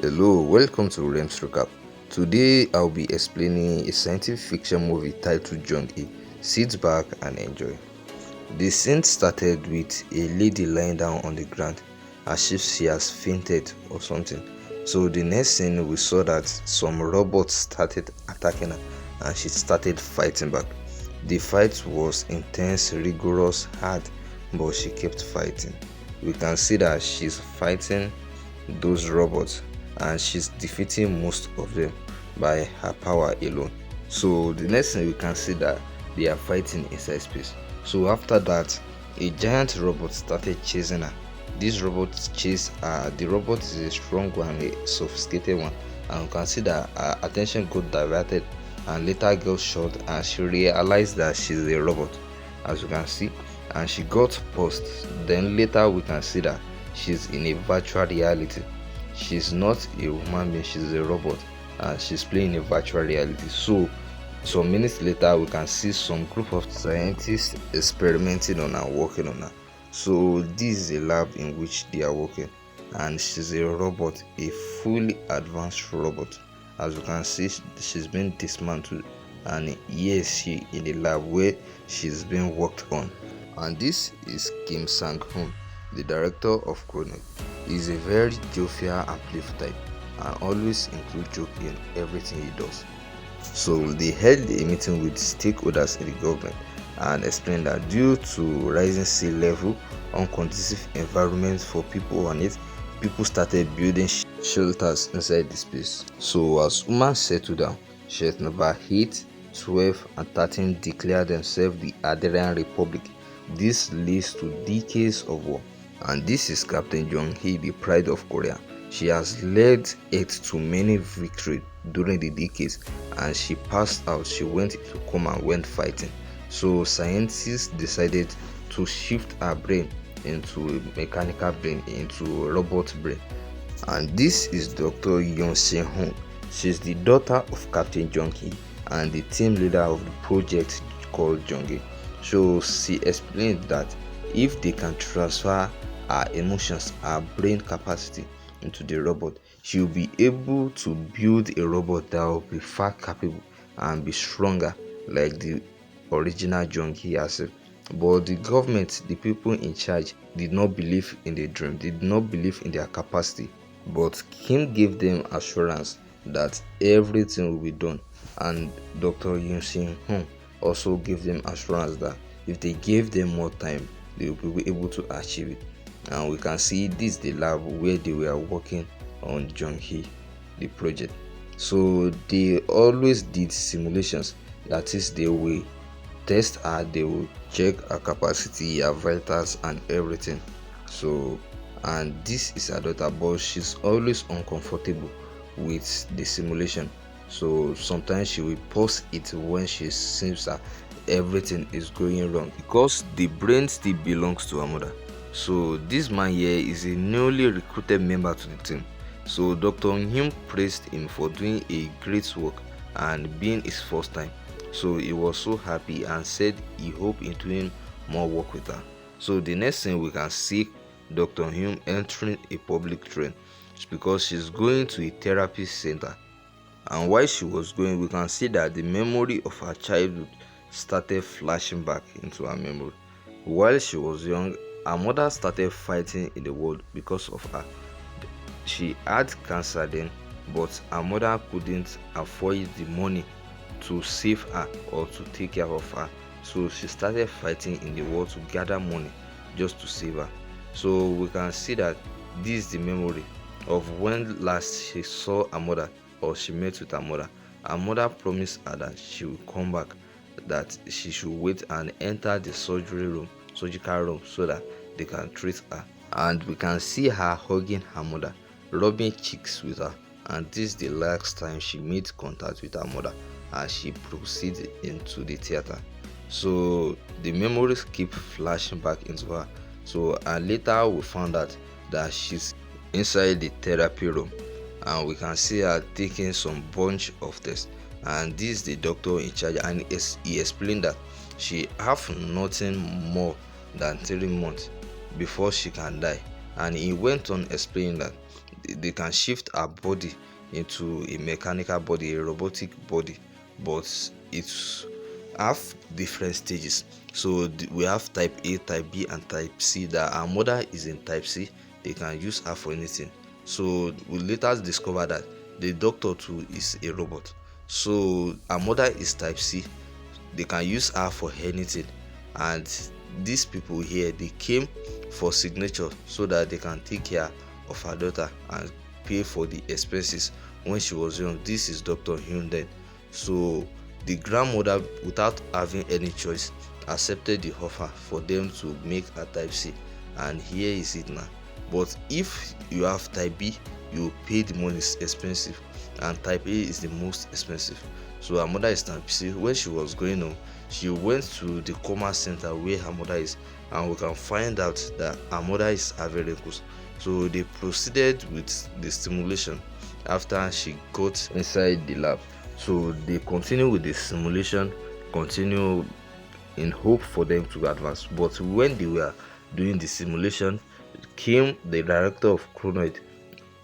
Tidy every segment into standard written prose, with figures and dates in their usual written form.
Hello, welcome to Rems Recap. Today I'll be explaining a scientific fiction movie titled Jung-E. Sit back and enjoy. The scene started with a lady lying down on the ground as if she has fainted or something. So the next scene we saw that some robots started attacking her and she started fighting back. The fight was intense, rigorous, hard, but she kept fighting. We can see that she's fighting those robots and she's defeating most of them by her power alone. So the next thing we can see that they are fighting inside space. So after that, a giant robot started chasing her. This robot chased her. The robot is a strong one, a sophisticated one, and you can see that her attention got diverted and later got shot and she realized that she's a robot, as you can see, and she got paused. Then later we can see that she's in a virtual reality. She's not a human being, she's a robot and she's playing a virtual reality. So some minutes later we can see some group of scientists experimenting on her, working on her. So this is a lab in which they are working and she's a robot, a fully advanced robot. As you can see, she's been dismantled and yes, she in the lab where she's being worked on. And this is Kim Sang-hoon, the director of Chronic. He is a very jovial and playful type and always include joke in everything he does. So they held a meeting with stakeholders in the government and explained that due to rising sea level, unconducive environment for people on it, people started building shelters inside the space. So as humans settled down, shelter number 8, 12 and 13 declared themselves the Adrian Republic. This leads to decades of war. And this is Captain Jung-hee, the pride of Korea. She has led it to many victories during the decades and she passed out. She went into coma when fighting. So scientists decided to shift her brain into a mechanical brain, into a robot brain. And this is Dr. Yoon Se-hoon. She's the daughter of Captain Jung-hee and the team leader of the project called Jung-hee. So she explained that if they can transfer our emotions, our brain capacity into the robot, she will be able to build a robot that will be far capable and be stronger like the original Jung-hee herself. But the government, the people in charge, did not believe in the dream, did not believe in their capacity. But Kim gave them assurance that everything will be done, and Dr. Yoon Se-hoon also gave them assurance that if they gave them more time, they will be able to achieve it. And we can see this the lab where they were working on Jung-hee, the project. So they always did simulations, that is they will test her, they will check her capacity, her vitals and everything. So and this is her daughter, but she's always uncomfortable with the simulation. So sometimes she will pause it when she sees that everything is going wrong because the brain still belongs to her mother. So this man here is a newly recruited member to the team. So Dr. Hyun praised him for doing a great work and being his first time. So he was so happy and said he hoped in doing more work with her. So the next thing we can see Dr. Hyun entering a public train because she's going to a therapy center. And while she was going, we can see that the memory of her childhood started flashing back into her memory. While she was young, her mother started fighting in the world because of her. She had cancer then, but her mother couldn't afford the money to save her or to take care of her. So she started fighting in the world to gather money just to save her. So we can see that this is the memory of when last she saw her mother or she met with her mother. Her mother promised her that she will come back, that she should wait and enter the surgical room so that they can treat her. And we can see her hugging her mother, rubbing cheeks with her. And this is the last time she made contact with her mother as she proceeded into the theater. So the memories keep flashing back into her. So and later we found out that she's inside the therapy room and we can see her taking some bunch of tests, and this is the doctor in charge and he explained that she have nothing more than 3 months before she can die. And he went on explaining that they can shift her body into a mechanical body, a robotic body, but it's have different stages. So we have type A, type B, and type C. That our mother is in type C, they can use her for anything. So we later discover that the doctor too is a robot. So our mother is type C, they can use her for anything. And these people here, they came for signature so that they can take care of her daughter and pay for the expenses when she was young. This is Dr. Hyun then. So the grandmother, without having any choice, accepted the offer for them to make a type C, and here is it now. But if you have type B, you pay the most expensive, and type A is the most expensive. So her mother is type C. When she was going home, she went to the coma center where her mother is, and we can find out that her mother is having wrinkles. So they proceeded with the stimulation after she got inside the lab. So they continue with the simulation, continue in hope for them to advance. But when they were doing the simulation, came the director of Chronoid,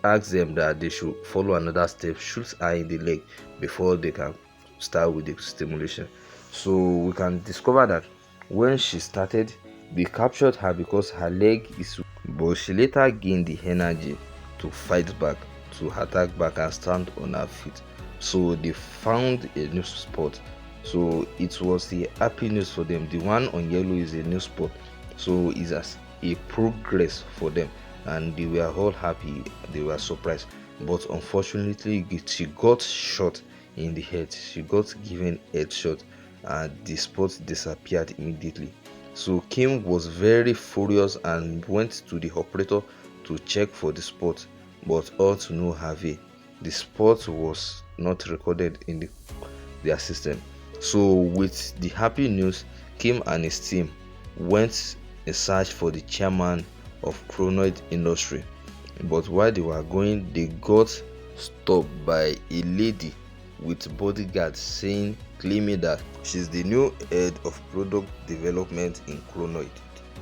asked them that they should follow another step, shoot her in the leg before they can start with the stimulation. So we can discover that when she started, they captured her because her leg is weak, but she later gained the energy to fight back, to attack back and stand on her feet. So they found a new spot. So it was a happy news for them. The one on yellow is a new spot, so it's as a progress for them, and they were all happy, they were surprised. But unfortunately, she got shot in the head, she got given headshot, and the spot disappeared immediately. So Kim was very furious and went to the operator to check for the spot, but all to no avail. The spot was not recorded in their system. So with the happy news, Kim and his team went in search for the chairman of Chronoid Industry. But while they were going, they got stopped by a lady with bodyguards claiming that she's the new head of product development in Chronoid,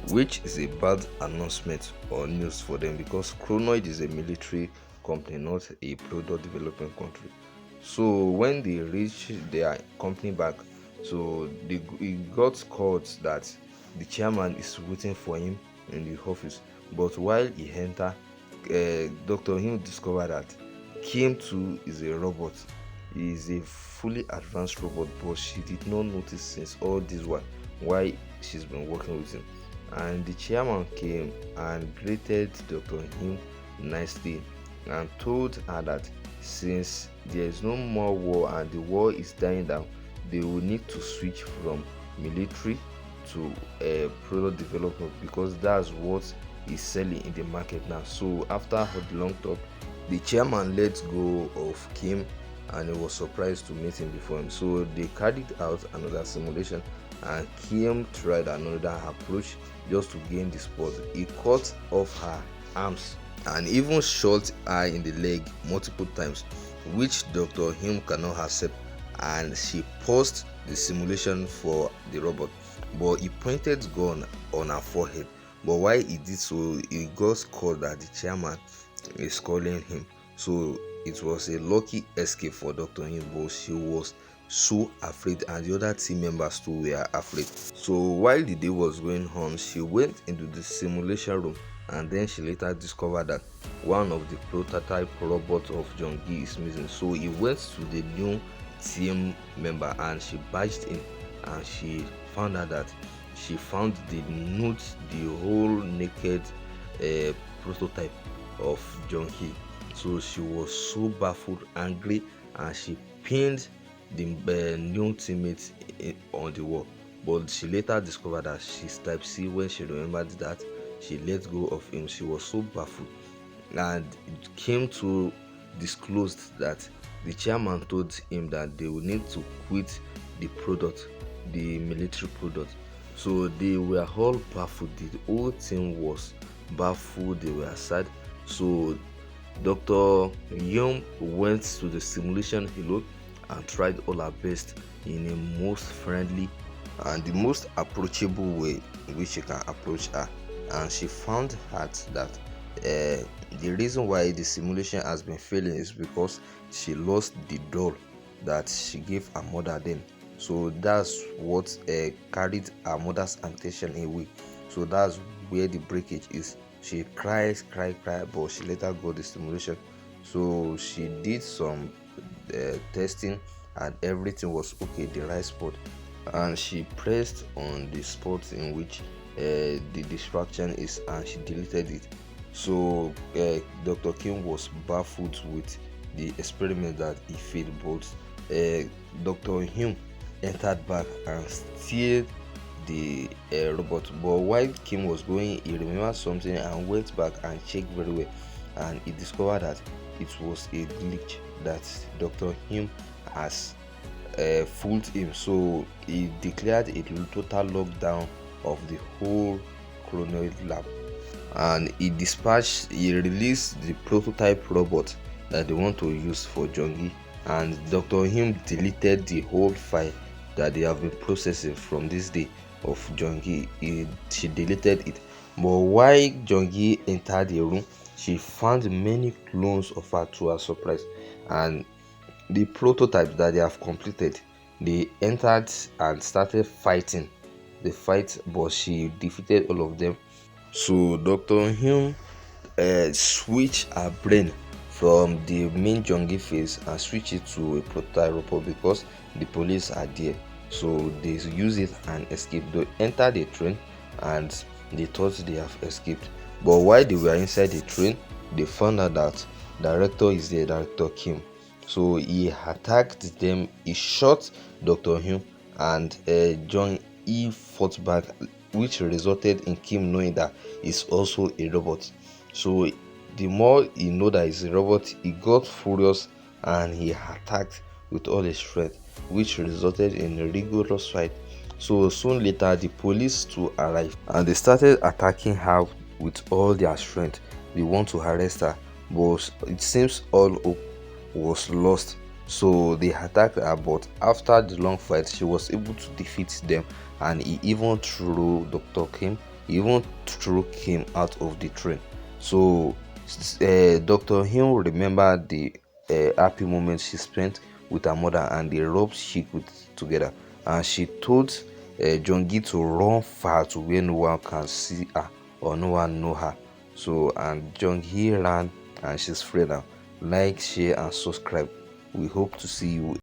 which is a bad announcement or news for them because Chronoid is a military company, not a product development country. So when they reached their company back, so he got called that the chairman is waiting for him in the office. But while he entered, Dr. Him discovered that Kim too is a robot. He is a fully advanced robot, but she did not notice since all this while why she's been working with him. And the chairman came and greeted Dr. Him nicely and told her that since there is no more war and the war is dying down, they will need to switch from military to product development because that's what is selling in the market now. So after a long talk, the chairman let go of Kim and he was surprised to meet him before him. So they carried out another simulation and Kim tried another approach just to gain the spot. He cut off her arms and even shot her in the leg multiple times, which Dr. Him cannot accept, and she paused the simulation for the robot, but he pointed gun on her forehead. But while he did so, he got called that the chairman is calling him. So it was a lucky escape for Dr. Him, but she was so afraid and the other team members too were afraid. So while the day was going on, she went into the simulation room and then she later discovered that one of the prototype robots of Jong-gi is missing. So he went to the new team member and she badged in and she found out that she found the whole naked prototype of Jong-gi. So she was so baffled, angry, and she pinned the new teammate on the wall. But she later discovered that she's type C. When she remembered that, she let go of him. She was so baffled, and it came to disclosed that the chairman told him that they would need to quit the product, the military product. So they were all baffled. The whole team was baffled. They were sad. So Dr. Young went to the simulation alone and tried all her best in a most friendly and the most approachable way in which she can approach her. And she found out that the reason why the simulation has been failing is because she lost the doll that she gave her mother then. So that's what carried her mother's attention away. So that's where the breakage is. She cries, cry, but she later got the stimulation. So she did some testing and everything was okay, the right spot, and she pressed on the spot in which the distraction is, and she deleted it. So Dr. Kim was baffled with the experiment that he failed, but Dr. Hume entered back and steered the robot. But while Kim was going, he remembered something and went back and checked very well, and he discovered that it was a glitch that Dr. Hume has fooled him. So he declared a total lockdown of the whole Chronoid lab, and he released the prototype robot that they want to use for Jongi, and Dr. Him deleted the whole file that they have been processing from this day of Jongi. She deleted it, but while Jongi entered the room, she found many clones of her to her surprise, and the prototypes that they have completed, they entered and started fighting the fight, but she defeated all of them. So Dr. Hume switch her brain from the main Jongi phase and switch it to a prototype robot because the police are there. So they use it and escape. They enter the train and they thought they have escaped. But while they were inside the train, they found out that director is there, Director Kim. So he attacked them, he shot Dr. Hume, and John E fought back, which resulted in Kim knowing that he's also a robot. So the more he know that he's a robot, he got furious and he attacked with all his strength, which resulted in a rigorous fight. So soon later, the police too arrived and they started attacking her with all their strength. They want to arrest her, but it seems all hope was lost. So they attacked her, but after the long fight, she was able to defeat them, and he even threw Dr. Kim. He even threw Kim out of the train. So Dr. Hill remembered the happy moments she spent with her mother and the ropes she put together, and she told Jongi to run far to where no one can see her or no one know her. So and Jongi ran and she's free now. Like, share and subscribe. We hope to see you